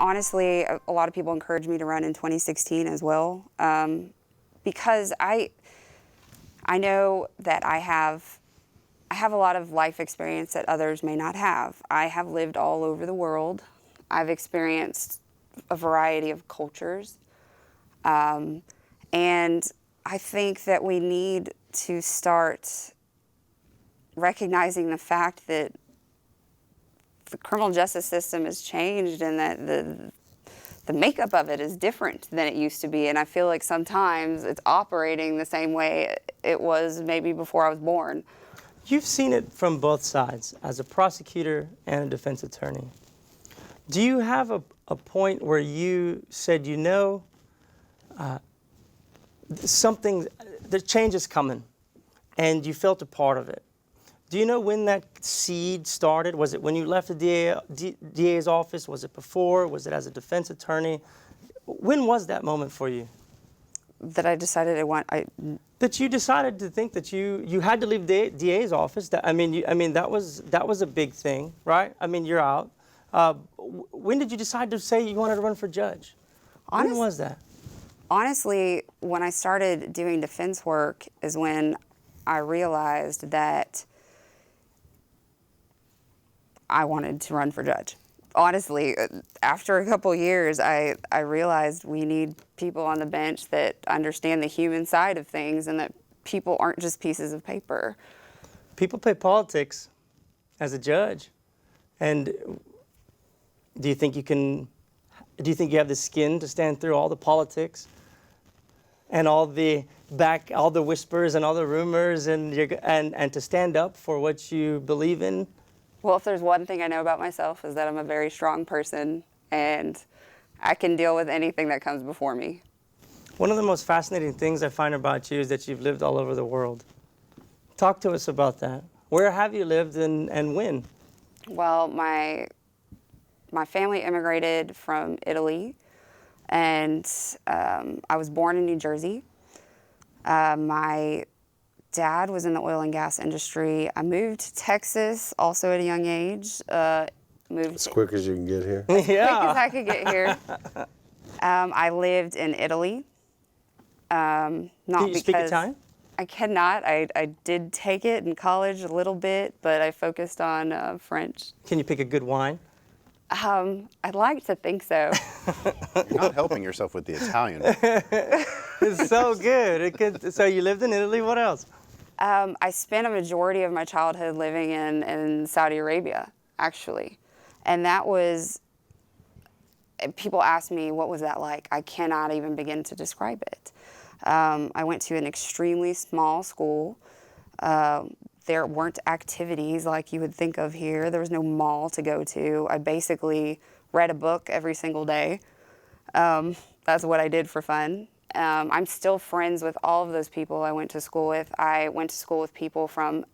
honestly, a lot of people encouraged me to run in 2016 as well, because I know that I have a lot of life experience that others may not have. I have lived all over the world. I've experienced a variety of cultures. And I think that we need to start recognizing the fact that the criminal justice system has changed and that the makeup of it is different than it used to be. And I feel like sometimes it's operating the same way it was maybe before I was born. You've seen it from both sides, as a prosecutor and a defense attorney. Do you have a point where you said, you know, the change is coming, and you felt a part of it? Do you know when that seed started? Was it when you left the DA's office? Was it before? Was it as a defense attorney? When was that moment for you? That I decided That you decided to think that you had to leave the DA's office. That was a big thing, right? I mean, you're out. When did you decide to say you wanted to run for judge? When was that? Honestly, when I started doing defense work is when I realized that I wanted to run for judge. Honestly, after a couple years, I realized we need people on the bench that understand the human side of things and that people aren't just pieces of paper. People play politics as a judge. And do you think you have the skin to stand through all the politics and all the whispers and all the rumors and to stand up for what you believe in? Well, if there's one thing I know about myself is that I'm a very strong person and I can deal with anything that comes before me. One of the most fascinating things I find about you is that you've lived all over the world. Talk to us about that. Where have you lived and when? Well, my family immigrated from Italy, and I was born in New Jersey. My dad was in the oil and gas industry. I moved to Texas also at a young age. As quick as you can get here? Quick as I could get here. I lived in Italy. Can you speak Italian? I cannot. I did take it in college a little bit, but I focused on French. Can you pick a good wine? I'd like to think so. You're not helping yourself with the Italian. It's so good. So you lived in Italy. What else? I spent a majority of my childhood living in Saudi Arabia, actually. And that was, people ask me, what was that like? I cannot even begin to describe it. I went to an extremely small school. There weren't activities like you would think of here. There was no mall to go to. I basically read a book every single day. That's what I did for fun. I'm still friends with all of those people I went to school with. I went to school with people from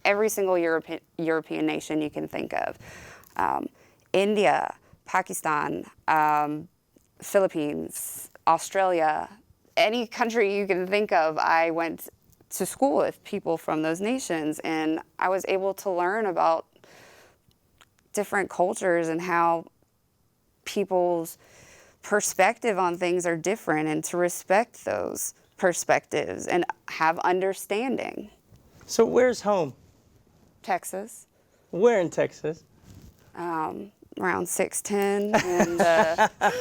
every single European nation you can think of. India, Pakistan, Philippines, Australia, any country you can think of, I went to school with people from those nations, and I was able to learn about different cultures and how people's perspective on things are different, and to respect those perspectives and have understanding. So where's home? Texas. Where in Texas? Around 610 and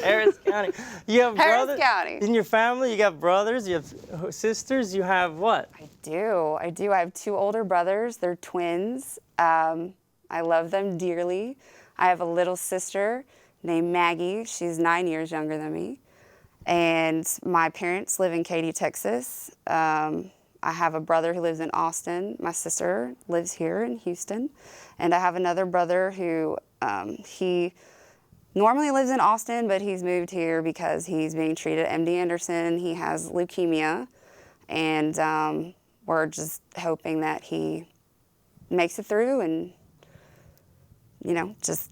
Harris County. You have brothers County. In your family? You got brothers? You have sisters? You have what? I do. I have 2 older brothers. They're twins. I love them dearly. I have a little sister named Maggie. She's 9 years younger than me. And my parents live in Katy, Texas. I have a brother who lives in Austin. My sister lives here in Houston. And I have another brother who he normally lives in Austin, but he's moved here because he's being treated at MD Anderson. He has leukemia, and we're just hoping that he makes it through, and, you know, just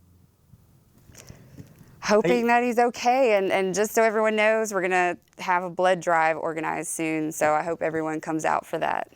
hoping that he's okay. And just so everyone knows, we're going to have a blood drive organized soon, so I hope everyone comes out for that.